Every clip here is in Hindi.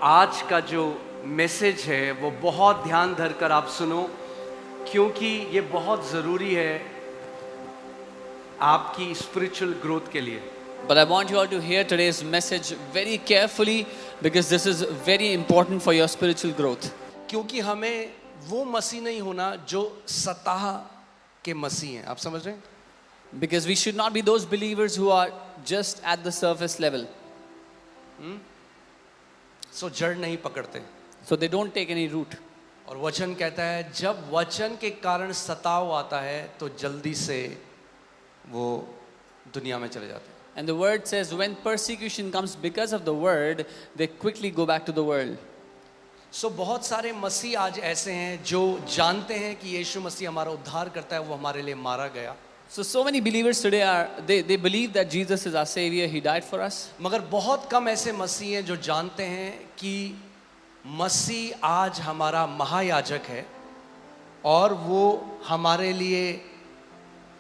आज का जो मैसेज है वो बहुत ध्यान धरकर आप सुनो, क्योंकि ये बहुत ज़रूरी है आपकी स्पिरिचुअल ग्रोथ के लिए. But I want you all to hear today's message very carefully because this is very important for your spiritual growth. क्योंकि हमें वो मसीह नहीं होना जो सतह के मसीह हैं. आप समझ रहे हैं? Because we should not be those believers who are just at the surface level. सो जड़ नहीं पकड़ते. So they don't take any root. और वचन कहता है जब वचन के कारण सताव आता है तो जल्दी से वो दुनिया में चले जाते हैं. And the word says when persecution comes because of the word, they quickly go back to the world. सो बहुत सारे मसीह आज ऐसे हैं जो जानते हैं कि यीशु मसीह हमारा उद्धार करता है, वो हमारे लिए मारा गया. So many believers today they believe that Jesus is our savior, he died for us. मगर बहुत कम ऐसे मसीह हैं जो जानते हैं कि मसीह आज हमारा महायाजक है और वो हमारे लिए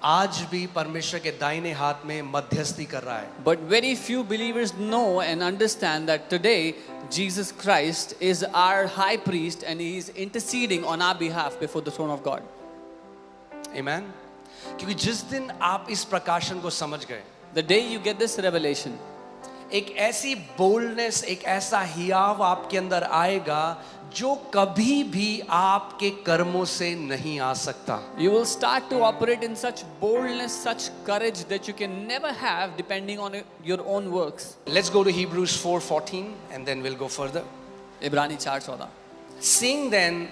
आज भी परमेश्वर के दाहिने हाथ में मध्यस्थी कर रहा है. But very few believers know and understand that today Jesus Christ is our high priest and he is interceding on our behalf before the throne of God. Amen. क्योंकि जिस दिन आप इस प्रकाशन को समझ गए, the day you get this revelation, एक ऐसी बोल्डनेस, एक ऐसा हियाव आपके अंदर आएगा जो कभी भी आपके कर्मों से नहीं आ सकता. you will start to operate in such boldness, such courage that you can never have depending on your own works. Let's go to Hebrews 4:14 and then we'll go further. इब्रानी 4:14. Seeing then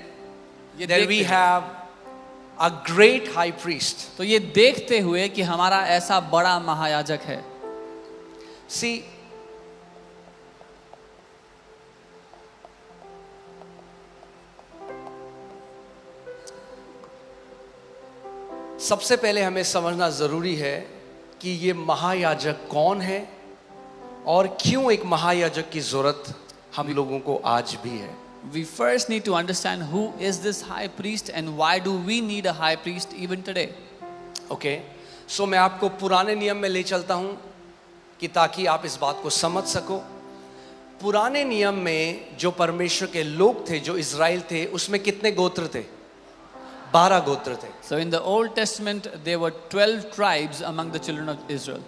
ये that we देखते have a great high priest. तो ये देखते हुए कि हमारा ऐसा बड़ा महायाजक है. See, सबसे पहले हमें समझना जरूरी है कि ये महायाजक कौन है और क्यों एक महायाजक की जरूरत हम लोगों को आज भी है. We first need to understand who is this high priest and why do we need a high priest even today. Okay, so मैं आपको पुराने नियम में ले चलता हूं कि ताकि आप इस बात को समझ सको. पुराने नियम में जो परमेश्वर के लोग थे, जो इज़राइल थे, उसमें कितने गोत्र थे? 12 गोत्र थे. So in the Old Testament there were 12 tribes among the children of Israel.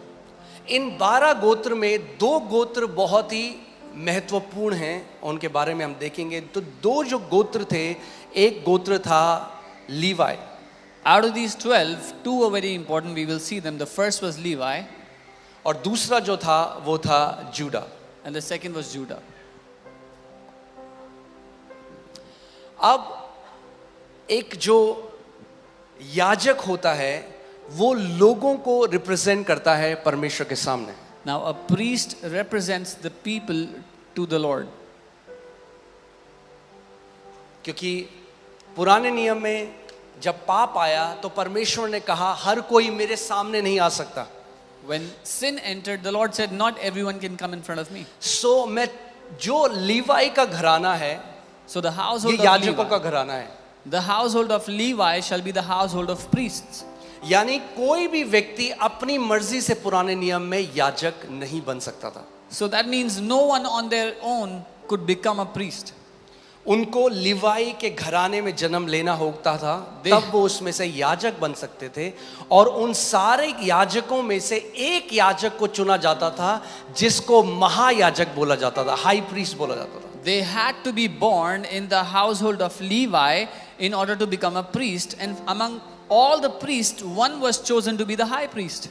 इन 12 गोत्र में 2 गोत्र बहुत ही महत्वपूर्ण हैं, उनके बारे में हम देखेंगे. तो 2 जो गोत्र थे, एक गोत्र था लीवाई. Out of these 12, 2 were very important. We will see them. The first was Levi और दूसरा जो था वो था JUDA. and the second was Judah. अब एक जो याजक होता है वो लोगों को रिप्रेजेंट करता है परमेश्वर के सामने. Now a priest represents the people to the Lord. क्योंकि पुराने नियम में जब पाप आया तो परमेश्वर ने कहा हर कोई मेरे सामने नहीं आ सकता. When sin entered, the Lord said, not everyone can come in front of me. सो मैं जो लीवाई का घराना है, So the ये household of याजकों का Levi, घराना है. the household of Levi shall be the household of priests. यानी कोई भी व्यक्ति अपनी मर्जी से पुराने नियम में याजक नहीं बन सकता था. So that means no one on their own could become a priest. उनको लिवाई के घराने में जन्म लेना होता था, तब वो उसमें से याजक बन सकते थे. और उन सारे याजकों में से एक याजक को चुना जाता था जिसको महायाजक बोला जाता था, हाई प्रीस्ट बोला जाता था. They had to be born in the household of Levi in order to become a priest, and among all the priests, one was chosen to be the high priest.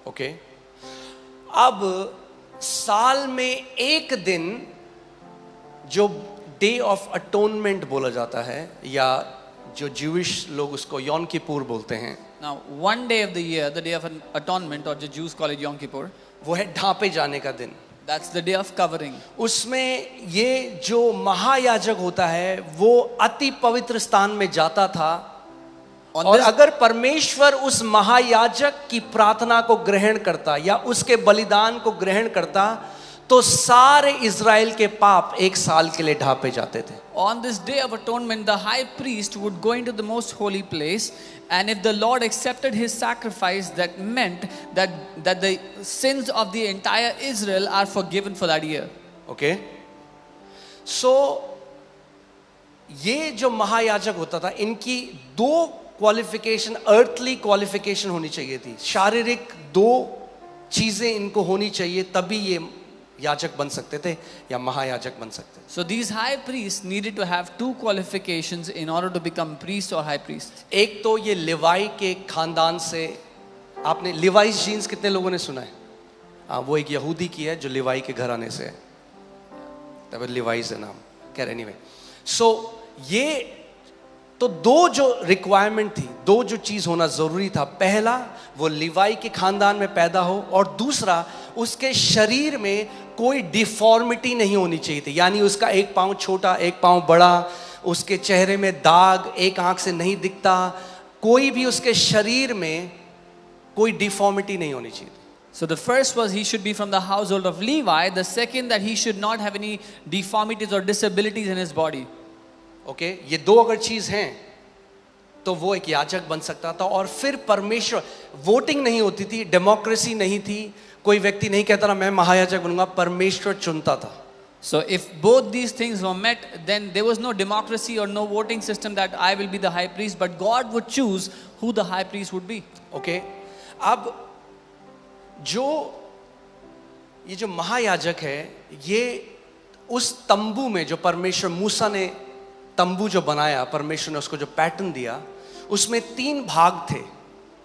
Okay, अब साल में एक दिन जो डे ऑफ अटोनमेंट बोला जाता है, या जो ज्यूइश लोग उसको यौम किपुर बोलते हैं, Now, one day of the year, the day of an atonement, or the Jews call it Yom Kippur, वो है ढांपे जाने का दिन. that's the day of covering. उसमें ये जो महायाजक होता है वो अति पवित्र स्थान में जाता था. On और this, अगर परमेश्वर उस महायाजक की प्रार्थना को ग्रहण करता या उसके बलिदान को ग्रहण करता तो सारे इज़राइल के पाप एक साल के लिए ढांपे जाते थे. on this day of atonement, the high priest would go into the most holy place, and if the Lord accepted his sacrifice, that meant that the sins of the entire Israel are forgiven for that year. Okay, so ये जो महायाजक होता था, इनकी दो क्वालिफिकेशन, अर्थली क्वालिफिकेशन होनी चाहिए थी। शारीरिक दो चीजें इनको होनी चाहिए, तभी ये याजक बन सकते थे या महायाजक बन सकते थे। So these high priests needed to have two qualifications in order to become priest or high priest. एक तो ये लिवाई के खानदान से, आपने लिवाइस जीन्स कितने लोगों ने सुना है? वो एक यहूदी की है जो लिवाई के घराने से है, तब लिवाइस है नाम। खैर एनीवे, सो ये तो दो जो रिक्वायरमेंट थी, दो जो चीज होना जरूरी था, पहला वो लिवाई के खानदान में पैदा हो, और दूसरा उसके शरीर में कोई डिफॉर्मिटी नहीं होनी चाहिए थी। यानी उसका एक पांव छोटा, एक पांव बड़ा, उसके चेहरे में दाग, एक आंख से नहीं दिखता, कोई भी उसके शरीर में कोई डिफॉर्मिटी नहीं होनी चाहिए। So the first was he should be from the household of Levi. The second that he should not have any deformities or disabilities in his body. Okay, ये दो अगर चीज हैं तो वो एक याजक बन सकता था। और फिर परमेश्वर, वोटिंग नहीं होती थी, डेमोक्रेसी नहीं थी, कोई व्यक्ति नहीं कहता ना मैं महायाजक बनूंगा, परमेश्वर चुनता था। So if both these things were met, then there was no democracy or no voting system that I will be the high priest, but God would choose who the high priest would be. Okay, अब ये जो महायाजक है, ये उस तंबू में जो परमेश्वर, मूसा ने तंबू जो बनाया, परमेश्वर ने उसको जो पैटर्न दिया, उसमें 3 भाग थे।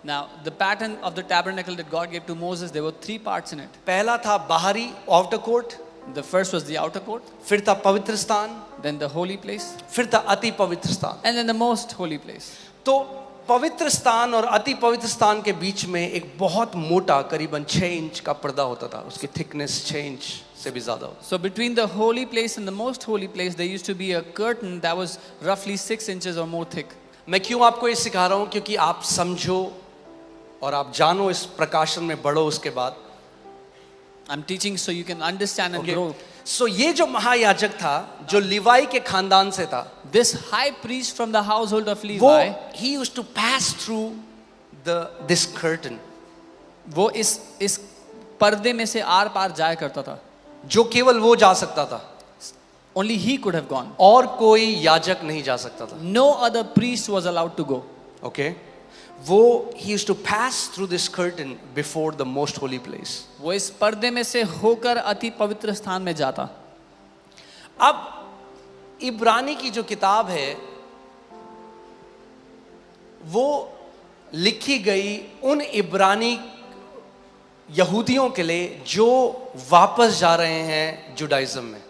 Now the pattern of the tabernacle that God gave to Moses, there were 3 parts in it. पहला था बाहरी, outer court, The first was the outer court, फिर था पवित्र स्थान, then the holy place, फिर था अति पवित्र स्थान। and then the most holy place. तो पवित्र स्थान और अति पवित्र स्थान के बीच में एक बहुत मोटा, करीबन 6 इंच का पर्दा होता था, उसकी थिकनेस 6 इंच से भी ज्यादा होता। So between the holy place and the most holy place, there used to be a curtain that was roughly 6 inches or more thick. मैं क्यों आपको ये सिखा रहा हूँ? क्योंकि आप समझो और आप जानो, इस प्रकाशन में बढ़ो उसके बाद। I'm teaching so you can understand and grow. सो ये जो महायाजक था, जो लिवाई के खानदान से था, This high priest from the household of वो Levi, he used to pass through this curtain, वो इस पर्दे में से आर पार जाया करता था. जो केवल वो जा सकता था, Only he could have gone. और कोई याजक नहीं जा सकता था। No other priest was allowed to go. Okay, वो he used to pass through this curtain before the most holy place. वो इस पर्दे में से होकर अति पवित्र स्थान में जाता. अब इब्रानी की जो किताब है, वो लिखी गई उन इब्रानी यहूदियों के लिए जो वापस जा रहे हैं जुडाइज्म में।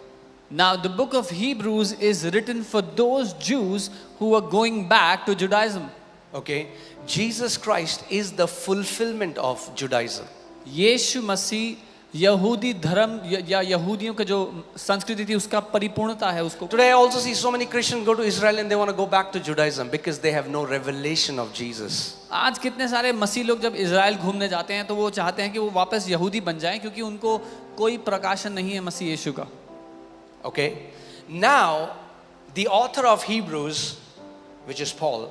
Now the book of Hebrews is written for those Jews who are going back to Judaism. Okay, Jesus Christ is the fulfillment of Judaism. यीशु मसीह यहूदी धर्म या यहूदियों का जो संस्कृति थी उसका परिपूर्णता है उसको. Today I also see so many Christians go to Israel and they want to go back to Judaism because they have no revelation of Jesus. आज कितने सारे मसीह लोग जब इजराइल घूमने जाते हैं तो वो चाहते हैं कि वो वापस यहूदी बन जाएं क्योंकि उनको कोई प्रकाशन नहीं है मसीह यीशु का. Okay, now the author of Hebrews, which is Paul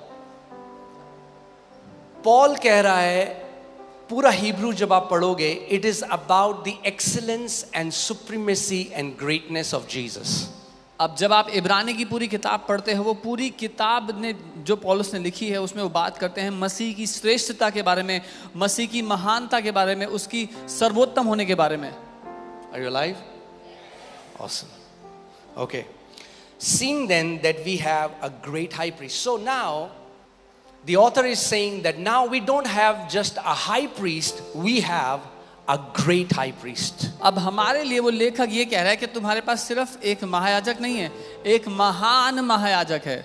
कह रहा है, पूरा हिब्रू जब आप पढ़ोगे, it is about the excellence and supremacy and greatness of Jesus. अब जब आप इब्रानी की पूरी किताब पढ़ते हो, वो पूरी किताब ने जो पौलुस ने लिखी है उसमें वो बात करते हैं मसीह की श्रेष्ठता के बारे में, मसीह की महानता के बारे में, उसकी सर्वोत्तम होने के बारे में. Are you alive? Awesome. Okay. Seeing then that we have a great high priest. So now the author is saying that now we don't have just a high priest, we have a great high priest. अब हमारे लिए वो लेखक ये कह रहा है कि तुम्हारे पास सिर्फ एक महायाजक नहीं है, एक महान महायाजक है.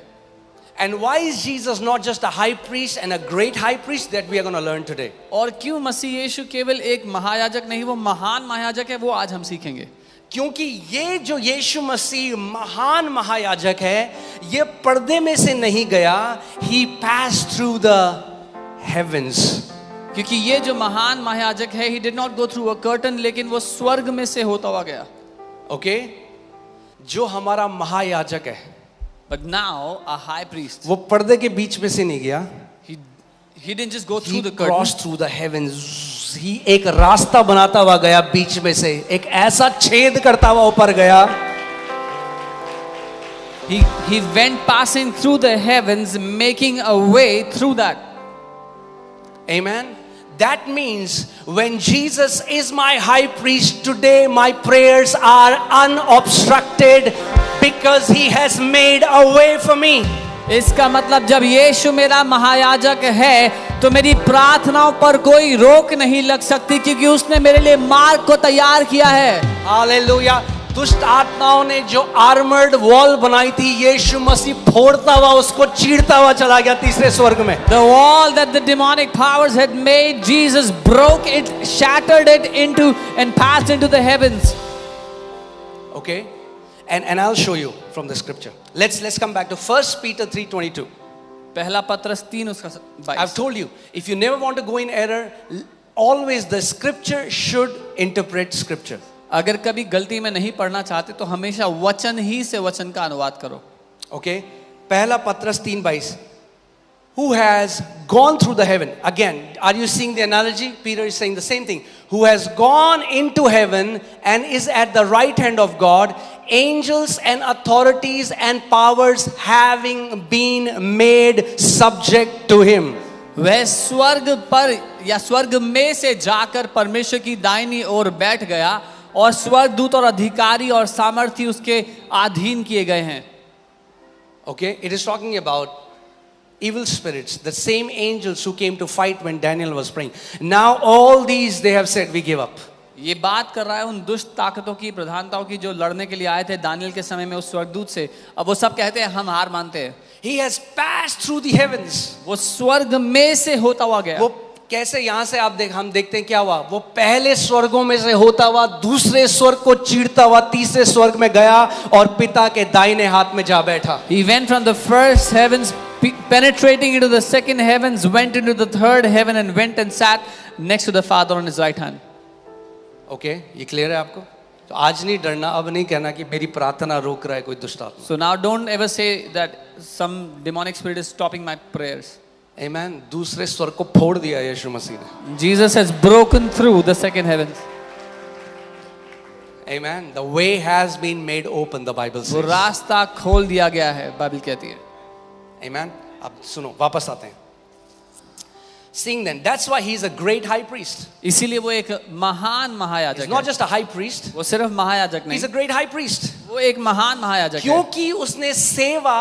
And why is Jesus not just a high priest and a great high priest that we are going to learn today? और क्यों मसीह यीशु केवल एक महायाजक नहीं, वो महान महायाजक है, वो आज हम सीखेंगे. क्योंकि ये जो यीशु मसीह महान महायाजक है, ये पर्दे में से नहीं गया, he passed through the heavens. क्योंकि ये जो महान महायाजक है, he did not go through a curtain, लेकिन वो स्वर्ग में से होता हुआ गया. ओके, जो हमारा महायाजक है, But now a high priest, वो पर्दे के बीच में से नहीं गया, he didn't just go through he the curtain. crossed through the heavens. ही एक रास्ता बनाता हुआ गया बीच में से, एक ऐसा छेद करता हुआ ऊपर गया He went passing through the heavens, making a way through that. Amen. That means when Jesus is my high priest today, my prayers are unobstructed because he has made a way for me. इसका मतलब जब यीशु मेरा महायाजक है तो मेरी प्रार्थनाओं पर कोई रोक नहीं लग सकती, क्योंकि उसने मेरे लिए मार्ग को तैयार किया है. हालेलुया. दुष्ट आत्माओं ने जो आर्मर्ड वॉल बनाई थी, यीशु मसीह फोड़ता हुआ उसको चीरता हुआ चला गया तीसरे स्वर्ग में. The wall that the demonic powers had made, Jesus broke it, shattered it into and passed into the heavens. Okay, and I'll show you from the scripture. Let's come back to 1 Peter 3:22. पहला पत्रस 3 उसका 22. I've told you, if you never want to go in error, always the scripture should interpret scripture. अगर कभी गलती में नहीं पढ़ना चाहते तो हमेशा वचन ही से वचन का अनुवाद करो. Okay, पहला पत्रस 3:22. Who has gone through the heaven? Again, are you seeing the analogy? Peter is saying the same thing. Who has gone into heaven and is at the right hand of God, angels and authorities and powers having been made subject to him. वह स्वर्ग पर या स्वर्ग में से जाकर परमेश्वर की दाहिनी ओर बैठ गया और स्वर्गदूत और अधिकारी और सामर्थी उसके अधीन किए गए हैं. Okay, it is talking about evil spirits, the same angels who came to fight when Daniel was praying. Now all these they have said, we give up. ये बात कर रहा है उन दुष्ट ताकतों की, प्रधानताओं की, जो लड़ने के लिए आए थे दानियल के समय में उस स्वर्गदूत से. अब वो सब कहते हैं हम हार मानते हैं. He has passed through the heavens. वो स्वर्ग में से होता हुआ गया. वो कैसे, यहां से हम देखते हैं क्या हुआ. वो पहले स्वर्गों में से होता हुआ दूसरे स्वर्ग को चीरता हुआ तीसरे स्वर्ग में गया और पिता के दाहिने हाथ में जा बैठा. He went from the first heavens, penetrating into the second heavens, went into the third heaven and went and sat next to the Father on his right hand. Okay, ये क्लियर है आपको? तो आज नहीं डरना, अब नहीं कहना कि मेरी प्रार्थना रोक रहा है कोई दुष्ट आत्मा. So now don't ever say that some demonic spirit is stopping my prayers. Amen. दूसरे स्वर्ग को फोड़ दिया यीशु मसीह ने. Jesus has broken through the second heavens. Amen. The way has been made open, the Bible वो says. रास्ता खोल दिया गया है, बाइबल कहती है. Amen. अब सुनो, वापस आते हैं. Seeing then, that's why he is a great high priest. इसीलिए वो एक महान महायाजक He's है. not just a high priest. वो सिर्फ महायाजक He's नहीं, a great high priest. वो एक महान महायाजक है. क्योंकि उसने सेवा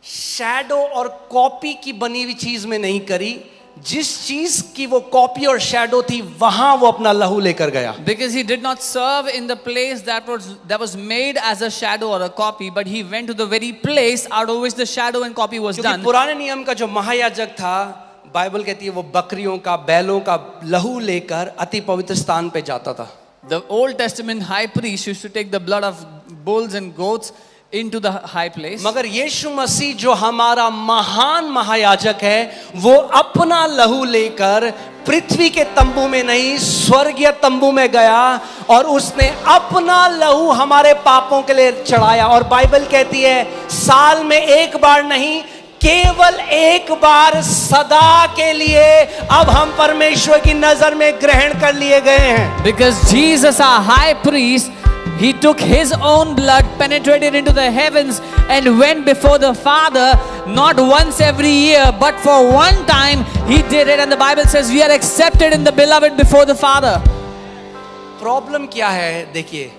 शैडो और कॉपी की बनी हुई चीज में नहीं करी. जिस चीज की वो कॉपी और शैडो थी वहां वो अपना लहू लेकर गया. Because he did not serve in the place that was made as a shadow or a copy, but he went to the very place out of which the shadow and copy was क्योंकि done. पुराने नियम का जो महायाजक था, बाइबल कहती है वो बकरियों का, बैलों का लहू लेकर अति पवित्र स्थान पे जाता था. The Old Testament high priest used to take the blood of bulls and goats into the high place. मगर यीशु मसीह जो हमारा महान महायाजक है, वो अपना लहू लेकर पृथ्वी के तंबू में नहीं स्वर्गीय तंबू में गया और उसने अपना लहू हमारे पापों के लिए चढ़ाया. और बाइबल कहती है साल में एक बार नहीं, केवल एक बार सदा के लिए अब हम परमेश्वर की नजर में ग्रहण कर लिए गए हैं. Because Jesus, our high priest, he took his own blood, penetrated into the heavens and went before the Father, not once every year, but for one time he did it. And the Bible says we are accepted in the beloved before the Father. Problem क्या है? देखिए,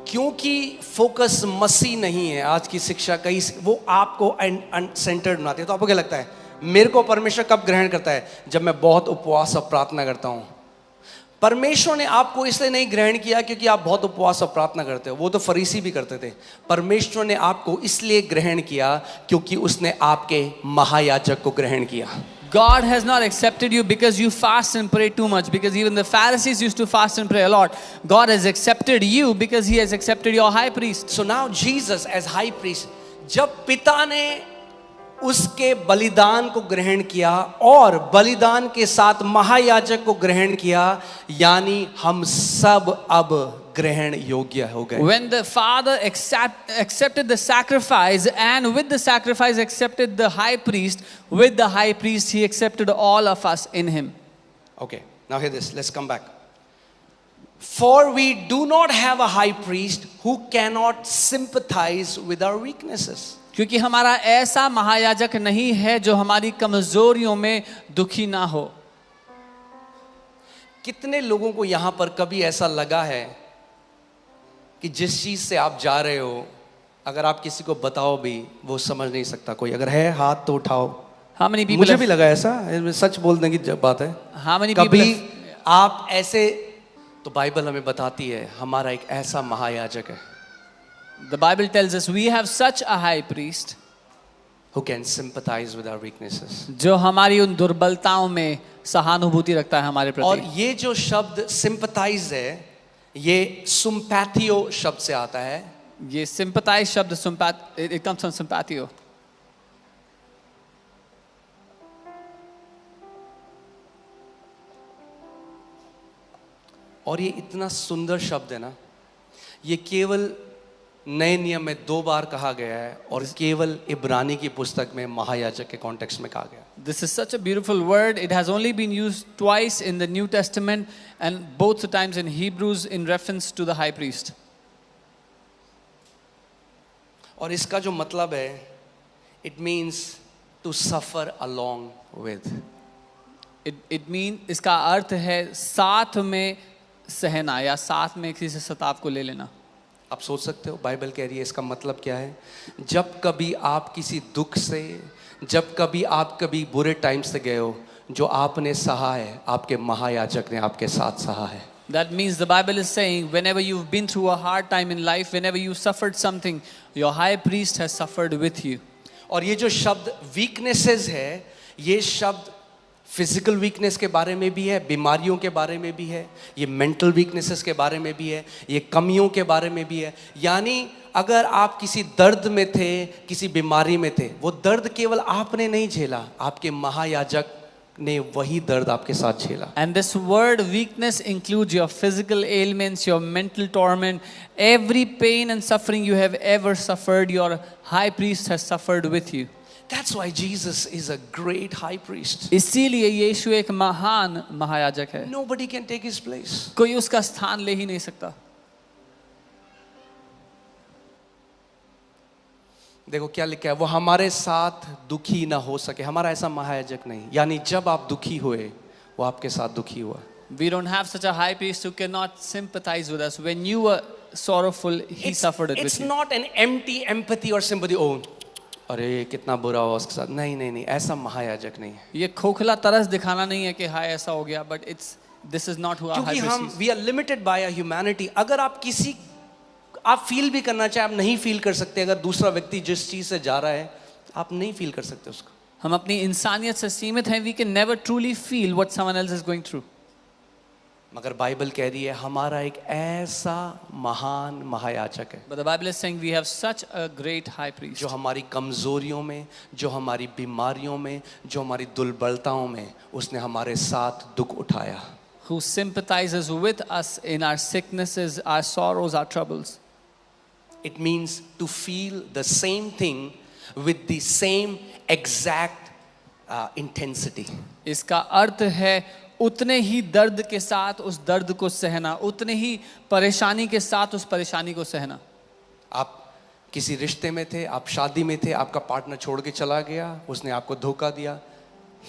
क्योंकि फोकस मसीह नहीं है. आज की शिक्षा कई वो आपको सेंटर्ड बनाती है. तो आपको क्या लगता है मेरे को परमेश्वर कब ग्रहण करता है? जब मैं बहुत उपवास और प्रार्थना करता हूं. परमेश्वर ने आपको इसलिए नहीं ग्रहण किया क्योंकि आप बहुत उपवास और प्रार्थना करते हो. वो तो फरीसी भी करते थे. परमेश्वर ने आपको इसलिए ग्रहण किया क्योंकि उसने आपके महायाजक को ग्रहण किया. God has not accepted you because you fast and pray too much, because even the Pharisees used to fast and pray a lot. God has accepted you because he has accepted your high priest. So now Jesus as high priest, जब पिता ने उसके बलिदान को ग्रहण किया और बलिदान के साथ महायाजक को ग्रहण किया, यानी हम सब अब ग्रहण योग्य हो गए. When the Father accepted the sacrifice, and with the sacrifice accepted the high priest, with the high priest he accepted all of us in him. Okay, now hear this. Let's come back. For we do not have a high priest who cannot sympathize with our weaknesses. क्योंकि हमारा ऐसा महायाजक नहीं है जो हमारी कमजोरियों में दुखी ना हो। कितने लोगों को यहां पर कभी ऐसा लगा है कि जिस चीज से आप जा रहे हो, अगर आप किसी को बताओ भी वो समझ नहीं सकता? कोई अगर है हाथ तो उठाओ। How many people मुझे have, भी लगा ऐसा, सच बोलने की बात है। how many people कभी have, आप ऐसे, तो बाइबल हमें बताती है हमारा एक ऐसा महायाजक है the Bible tells us we have such a high priest who can sympathize with our weaknesses. जो हमारी उन दुर्बलताओं में सहानुभूति रखता है हमारे और प्रति। ये जो शब्द sympathize है, ये sympathio शब्द से आता है। ये sympathize शब्द it comes from sympathio। और ये इतना सुंदर शब्द है ना, ये केवल नए नियम में 2 बार कहा गया है और केवल इब्रानी की पुस्तक में महायाजक के कॉन्टेक्स्ट में कहा गया। This is such a beautiful word. It has only been used twice in the New Testament and both the times in Hebrews in reference to the high priest. और इसका जो मतलब है, it means to suffer along with. It mean इसका अर्थ है साथ में सहना या साथ में किसी से सताव को ले लेना। आप सोच सकते हो बाइबल कह रही है इसका मतलब क्या है? जब कभी आप किसी दुख से, जब कभी आप कभी बुरे टाइम से गए हो, जो आपने सहा है आपके महायाजक ने आपके साथ सहा है। That means the Bible is saying whenever you've been through a hard time in life, whenever you suffered something, your high priest has suffered with you. और ये जो शब्द वीकनेसेस है, ये शब्द फिजिकल वीकनेस के बारे में भी है, बीमारियों के बारे में भी है, ये मेंटल वीकनेसेस के बारे में भी है, ये कमियों के बारे में भी है। यानी अगर आप किसी दर्द में थे, किसी बीमारी में थे, वो दर्द केवल आपने नहीं झेला, आपके महायाजक ने वही दर्द आपके साथ झेला। And this word weakness includes your physical ailments, your mental torment, every pain and suffering you have ever suffered, your high priest has suffered with you. That's why Jesus is a great high priest. इसीलिए यीशु एक महान महायाजक है। Nobody can take his place. कोई उसका स्थान ले ही नहीं सकता। देखो क्या लिखा है, वो हमारे साथ दुखी ना हो सके। हमारा ऐसा महायाजक नहीं, यानी जब आप दुखी हुए वो आपके साथ दुखी हुआ। We don't have such a high priest who cannot sympathize with us. When you were sorrowful, he suffered it with It's you. not an empty empathy or sympathy. Oh, अरे कितना बुरा हुआ उसके साथ। नहीं नहीं नहीं, ऐसा महायाजक नहीं है। ये खोखला तरस दिखाना नहीं है कि हाय ऐसा हो गया, but this is not who our high क्योंकि priest हम is. we are limited by our humanity. अगर आप फील भी करना चाहे, आप नहीं फील कर सकते। अगर दूसरा व्यक्ति जिस चीज से जा रहा है, आप नहीं फील कर सकते उसको। हम अपनी इंसानियत से सीमित हैं। We can never truly feel what someone else is going through. मगर बाइबल कह रही है हमारा एक ऐसा महान महायाजक है But the Bible is saying we have such a great high priest जो हमारी कमजोरियों में, जो हमारी बीमारियों में, जो हमारी दुर्बलताओं में उसने हमारे साथ दुख उठाया। who sympathizes with us in our sicknesses, our sorrows, our troubles. It means to feel the same thing with the same exact intensity. इसका अर्थ है उतने ही दर्द के साथ उस दर्द को सहना, उतने ही परेशानी के साथ उस परेशानी को सहना। आप किसी रिश्ते में थे, आप शादी में थे, आपका पार्टनर छोड़ के चला गया, उसने आपको धोखा दिया।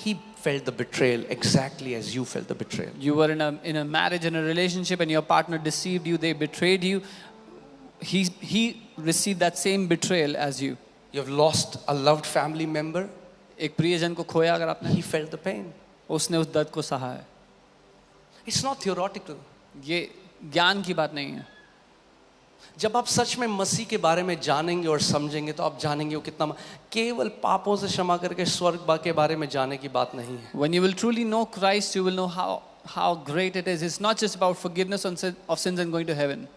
He felt the betrayal exactly as you felt the betrayal. You were in a marriage, in a relationship, and your partner deceived you, they betrayed you. He received that same betrayal as you. You have lost a loved family member. एक प्रियजन को खोया अगर आपने, He felt the pain. उसने उस दर्द को सहा है। It's not theoretical. ये ज्ञान की बात नहीं है। जब आप सच में मसीह के बारे में जानेंगे और समझेंगे तो आप जानेंगे वो कितना, केवल पापों से क्षमा करके स्वर्ग के बारे में जाने की बात नहीं है। When you will truly know Christ, you will know how great it is. It's not just about forgiveness of sins and going to heaven.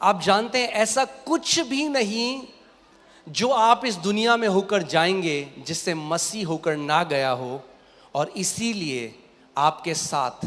आप जानते हैं ऐसा कुछ भी नहीं जो आप इस दुनिया में होकर जाएंगे जिससे मसीह होकर ना गया हो, और इसीलिए आपके साथ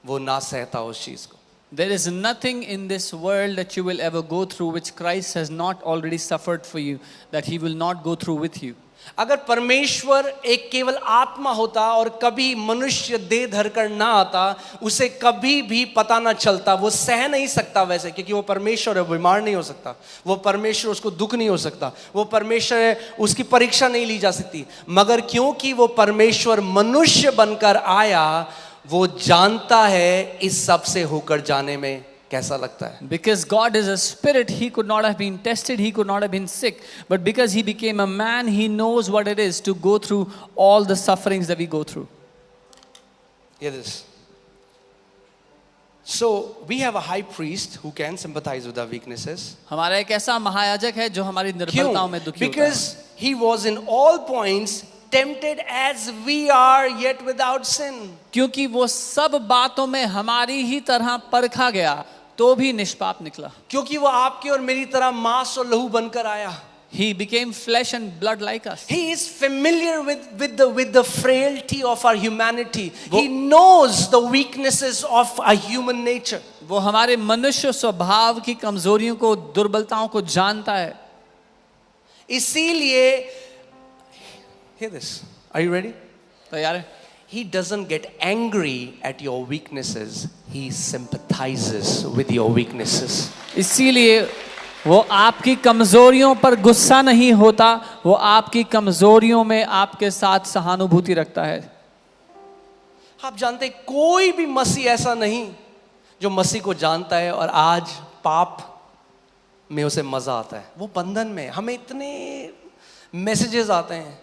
वो ना सहता उस चीज को। There is nothing in this world that you will ever go through which Christ has not already suffered for you, that he will not go through with you. अगर परमेश्वर एक केवल आत्मा होता और कभी मनुष्य देह धरकर ना आता, उसे कभी भी पता ना चलता, वो सह नहीं सकता वैसे, क्योंकि वो परमेश्वर है, बीमार नहीं हो सकता, वो परमेश्वर, उसको दुख नहीं हो सकता, वो परमेश्वर है, उसकी परीक्षा नहीं ली जा सकती। मगर क्योंकि वो परमेश्वर मनुष्य बनकर आया, वो जानता है इस सब से होकर जाने में कैसा लगता है। Because God is a spirit, he could not have been tested, he could not have been sick. But because he became a man, he knows what it is to go through all the sufferings that we go through. Hear this. So we have a high priest who can sympathize with our weaknesses. हमारा एक ऐसा महायाजक है जो हमारी निर्बलताओं में दुखी होता है। Because he was in all points tempted as we are, yet without sin. क्योंकि वो सब बातों में हमारी ही तरह परखा गया, तो भी निष्पाप निकला। क्योंकि वो आपके और मेरी तरह मांस और लहू बनकर आया। He became flesh and blood like us. He is familiar with the frailty of our humanity. He knows the weaknesses of our human nature. वो हमारे मनुष्य स्वभाव की कमजोरियों को, दुर्बलताओं को जानता है। इसीलिए, hear this. Are you ready? तैयार है? He doesn't get angry at your weaknesses. He sympathizes with your weaknesses. इसीलिए वो आपकी कमजोरियों पर गुस्सा नहीं होता, वो आपकी कमजोरियों में आपके साथ सहानुभूति रखता है। आप जानते हैं, कोई भी मसीह ऐसा नहीं जो मसीह को जानता है और आज पाप में उसे मजा आता है। वो बंधन में, हमें इतने मैसेजेस आते हैं,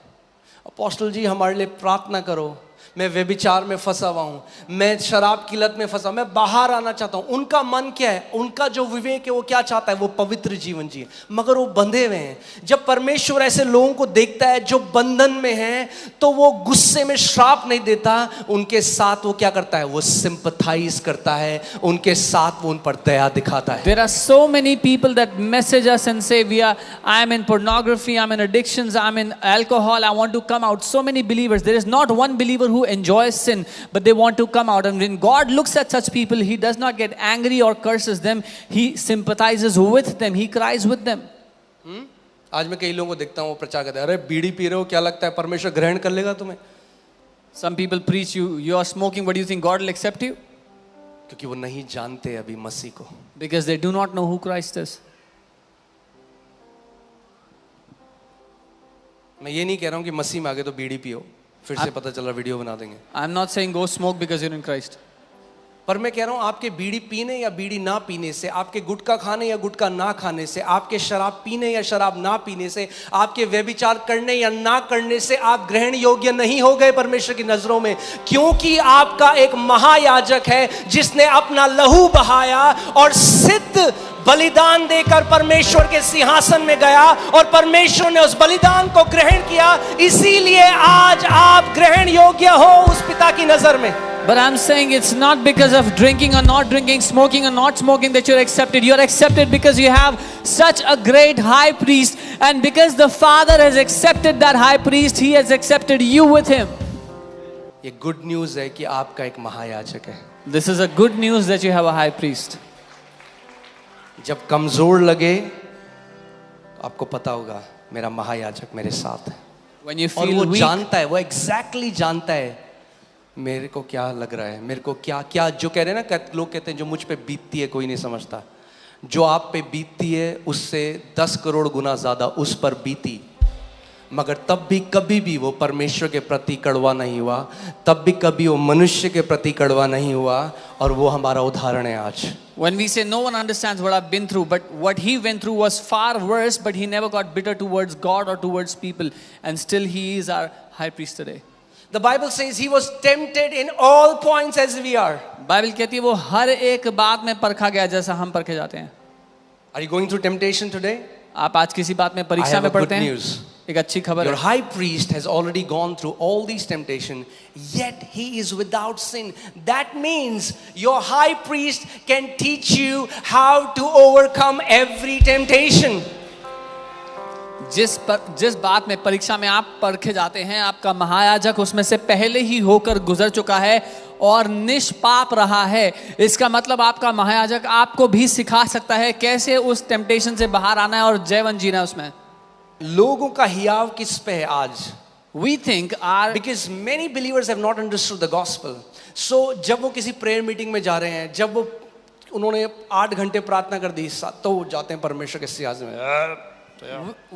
अपोस्टल जी हमारे लिए प्रार्थना करो, मैं व्यभिचार में फंसा हुआ हूँ, मैं शराब की लत में फंसा, मैं बाहर आना चाहता हूँ। उनका मन क्या है, उनका जो विवेक है वो क्या चाहता है, वो पवित्र जीवन जिए, मगर वो बंधे हुए हैं। जब परमेश्वर ऐसे लोगों को देखता है जो बंधन में हैं, तो वो गुस्से में श्राप नहीं देता, उनके साथ वो क्या करता है, वो सिंपथाइज करता है, उनके साथ वो उन पर दया दिखाता है। There are so many people that message us and say I am in pornography, I'm in addictions, I'm in alcohol, I want to come out. So many believers, there is not one believer who enjoys sin, but they want to come out. And when God looks at such people, he does not get angry or curses them, he sympathizes with them, he cries with them. आज मैं कई लोगों को देखता हूँ, वो प्रचार करते हैं, अरे बीड़ी पी रहे हो, क्या लगता है परमेश्वर ग्रहण कर लेगा तुम्हें? Some people preach, you are smoking, what do you think God will accept you? क्योंकि वो नहीं जानते अभी मसीह को। Because they do not know who Christ is. मैं ये नहीं कह रहा हूँ कि मसीह में आगे तो बीड़ी पियो, फिर से पता चला वीडियो बना देंगे। I'm not saying go smoke because you're in Christ. पर मैं कह रहा हूँ, आपके बीड़ी पीने या बीड़ी ना पीने से, आपके गुटखा खाने या गुटखा ना खाने से, आपके शराब पीने या शराब ना पीने से, आपके व्यभिचार करने या ना करने से आप ग्रहण योग्य नहीं हो गए परमेश्वर की नजरों में। क्योंकि आपका एक महायाजक है जिसने अपना लहू बहाया और सिद्ध बलिदान देकर परमेश्वर के सिंहासन में गया, और परमेश्वर ने उस बलिदान को ग्रहण किया। इसीलिए आज आप ग्रहण योग्य हो उस पिता की नजर में। But I'm saying it's not because of drinking or not drinking, smoking or not smoking that you're accepted. You're accepted because you have such a great high priest, and because the Father has accepted that high priest, he has accepted you with him. ये गुड न्यूज है कि आपका एक महायाजक है। This is a good news that you have a high priest. जब कमजोर लगे तो आपको पता होगा मेरा महायाजक मेरे साथ है। When you और feel वो weak, जानता है, वो एग्जैक्टली जानता है मेरे को क्या लग रहा है, मेरे को क्या क्या जो कह रहे हैं ना, लोग कहते हैं जो मुझ पे बीतती है कोई नहीं समझता, जो आप पे बीतती है उससे 10 करोड़ गुना ज्यादा उस पर बीती, मगर तब भी कभी भी वो परमेश्वर के प्रति कड़वा नहीं हुआ, तब भी कभी वो मनुष्य के प्रति कड़वा नहीं हुआ, और वो हमारा उदाहरण है आज। when we say no one understands what I've been through, but what he went through was far worse, but he never got bitter towards God or towards people, and still he is our high priest today. The Bible says he was tempted in all points as we are. Bible कहती है वो हर एक बात में परखा गया जैसा हम परखे जाते हैं। Are you going through temptation today? आप आज किसी बात में I परीक्षा have में a good पड़ते हैं? news. एक अच्छी खबर Your है, high priest has already gone through all these temptations, yet he is without sin. That means your high priest can teach you how to overcome every temptation. जिस बात में परीक्षा में आप परखे जाते हैं, आपका महायाजक उसमें से पहले ही होकर गुजर चुका है और निष्पाप रहा है। इसका मतलब आपका महायाजक आपको भी सिखा सकता है कैसे उस टेम्पटेशन से बाहर आना है और जीवन जीना उसमें। लोगों का हियाव किस पे है आज? We think our Because many believers have not understood the gospel. So जब वो किसी प्रेयर मीटिंग में जा रहे हैं, जब वो उन्होंने 8 घंटे प्रार्थना कर दी, तो वो जाते हैं परमेश्वर के सिंहासन में.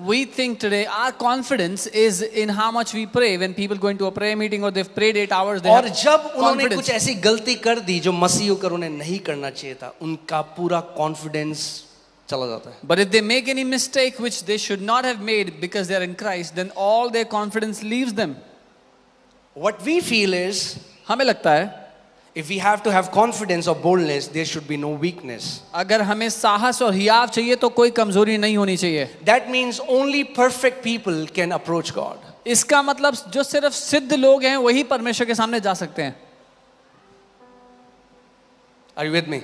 we think today our confidence is in how much we pray. When people go into a prayer meeting or they've prayed 8 hours, they और have जब उन्होंने confidence. कुछ ऐसी गलती कर दी जो मसीह होकर उन्हें नहीं करना चाहिए था, उनका पूरा कॉन्फिडेंस चला जाता है. But if they make any mistake which they should not have made because they are in Christ, then all their confidence leaves them. What we feel is, हमें लगता है if we have to have confidence or boldness, there should be no weakness. अगर हमें साहस और हियाव चाहिए तो कोई कमजोरी नहीं होनी चाहिए. That means only perfect people can approach God. इसका मतलब जो सिर्फ सिद्ध लोग हैं वही परमेश्वर के सामने जा सकते हैं. Are you with me?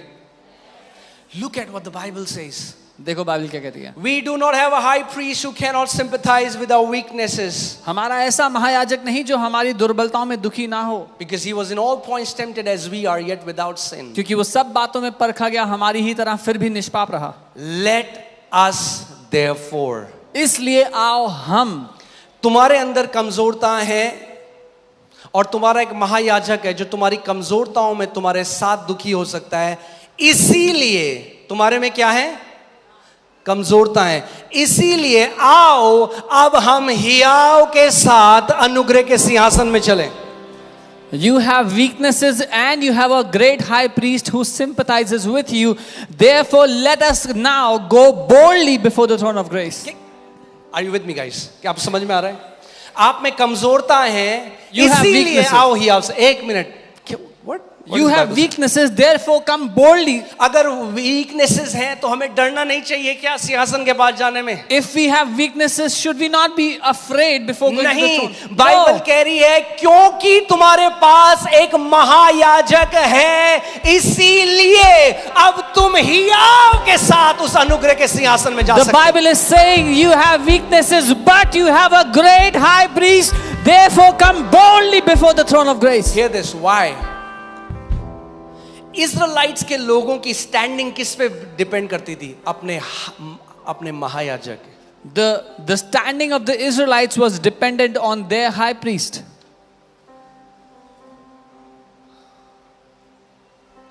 Look at what the Bible says. देखो बाइबल क्या कहती है. We do not have a high priest who cannot sympathize with our weaknesses. हमारा ऐसा महायाजक नहीं जो हमारी दुर्बलताओं में दुखी ना हो, Because he was in all points tempted as we are, yet without sin. क्योंकि वो सब बातों में परखा गया हमारी ही तरह फिर भी निष्पाप रहा. Let us therefore. इसलिए आओ हम. तुम्हारे अंदर कमजोरता है और तुम्हारा एक महायाजक है जो तुम्हारी कमजोरताओं में तुम्हारे साथ दुखी हो सकता है. इसीलिए तुम्हारे में क्या है? कमजोरता है. इसीलिए आओ अब हम हियाव के साथ अनुग्रह के सिंहासन में चलें. You have weaknesses and you have a great high priest who sympathizes with you. Therefore, let us now go boldly before the throne of grace. Are you with me, guys? क्या आप समझ में आ रहा है? आप में कमजोरता है, You have इसीलिए weaknesses. आओ हियाव से. एक minute. What? You have weaknesses, therefore come boldly. अगर वीकनेसेस हैं तो हमें डरना नहीं चाहिए क्या सिंहासन के पास जाने में? If we have weaknesses, should we not be afraid before going to the नहीं, throne? Bible No. कह रही है क्योंकि तुम्हारे पास एक महायाजक है, इसीलिए अब तुम हियाव के साथ उस अनुग्रह के सिंहासन में जा The सकते हो. Bible is saying you have weaknesses, but you have a great high priest. Therefore, come boldly before the throne of grace. Hear this, why? इज़राइट्स के लोगों की स्टैंडिंग किस पे डिपेंड करती थी? अपने महायाजक. The standing of the Israelites was dependent on their high priest.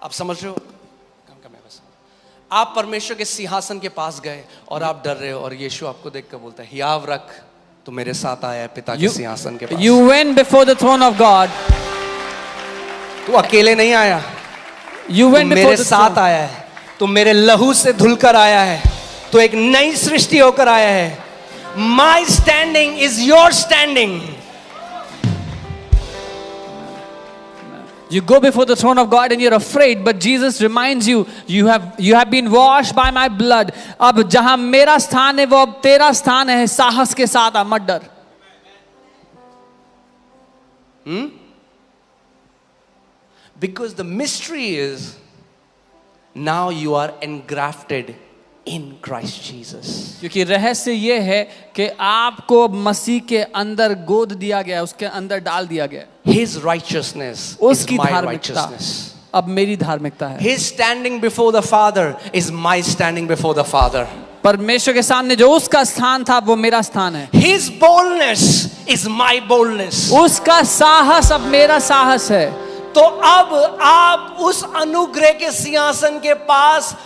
आप समझ रहे हो? आप परमेश्वर के सिंहासन के पास गए और आप डर रहे हो और यीशु आपको देखकर बोलता है हियाव रख, तो मेरे साथ आया है पिता के सिंहासन के पास. You went before the throne of God. तू अकेले नहीं आया, You तू went before मेरे the साथ throne. आया है, तू मेरे लहू से धुलकर आया है, तो एक नई सृष्टि होकर आया है. My standing is your standing. You go before the throne of God and you're afraid, but Jesus reminds you, you have been washed by my blood. अब जहां मेरा स्थान है वो अब तेरा स्थान है. साहस के साथ आ, मत डर. Because the mystery is now you are engrafted in Christ Jesus. क्योंकि रहस्य ये है कि आपको मसीह के अंदर गोद दिया गया, उसके अंदर डाल दिया गया. His righteousness is उसकी my धार्मिकता righteousness. अब मेरी धार्मिकता है. His standing before the Father is my standing before the Father. परमेश्वर के सामने जो उसका स्थान था वो मेरा स्थान है. His boldness is my boldness. उसका साहस अब मेरा साहस है. तो अब आप उस अनुग्रह के सिंहासन के पास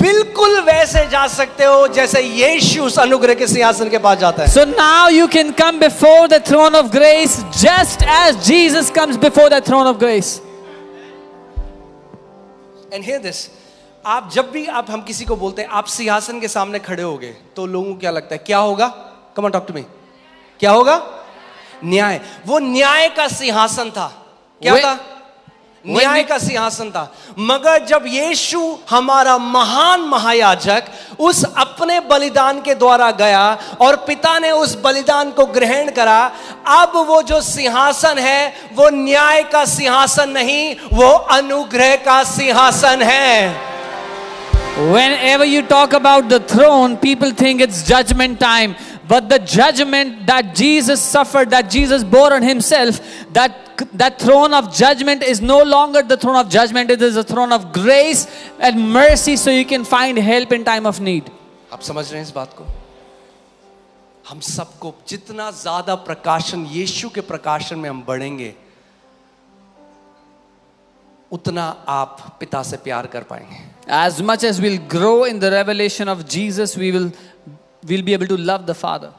बिल्कुल वैसे जा सकते हो जैसे यीशु उस अनुग्रह के सिंहासन के पास जाता है. So now you can come before the throne of grace just as Jesus comes before the throne of grace. And hear this. आप जब भी हम किसी को बोलते हैं आप सिंहासन के सामने खड़े होगे तो लोगों को क्या लगता है? क्या होगा? Come on, talk to me. क्या होगा? न्याय. वो न्याय का सिंहासन था. क्या था? न्याय का सिंहासन था. मगर जब यीशु हमारा महान महायाजक उस अपने बलिदान के द्वारा गया और पिता ने उस बलिदान को ग्रहण करा, अब वो जो सिंहासन है वो न्याय का सिंहासन नहीं, वो अनुग्रह का सिंहासन है. Whenever you talk about the throne, people think it's judgment time. But the judgment that Jesus suffered, that Jesus bore on himself, that throne of judgment is no longer the throne of judgment. It is a throne of grace and mercy, so you can find help in time of need. आप समझ रहे हैं इस बात को? हम सबको जितना ज्यादा प्रकाशन, यीशु के प्रकाशन में हम बढ़ेंगे, उतना आप पिता से प्यार कर पाएंगे. As much as we'll grow in the revelation of Jesus, we'll be able to love the Father.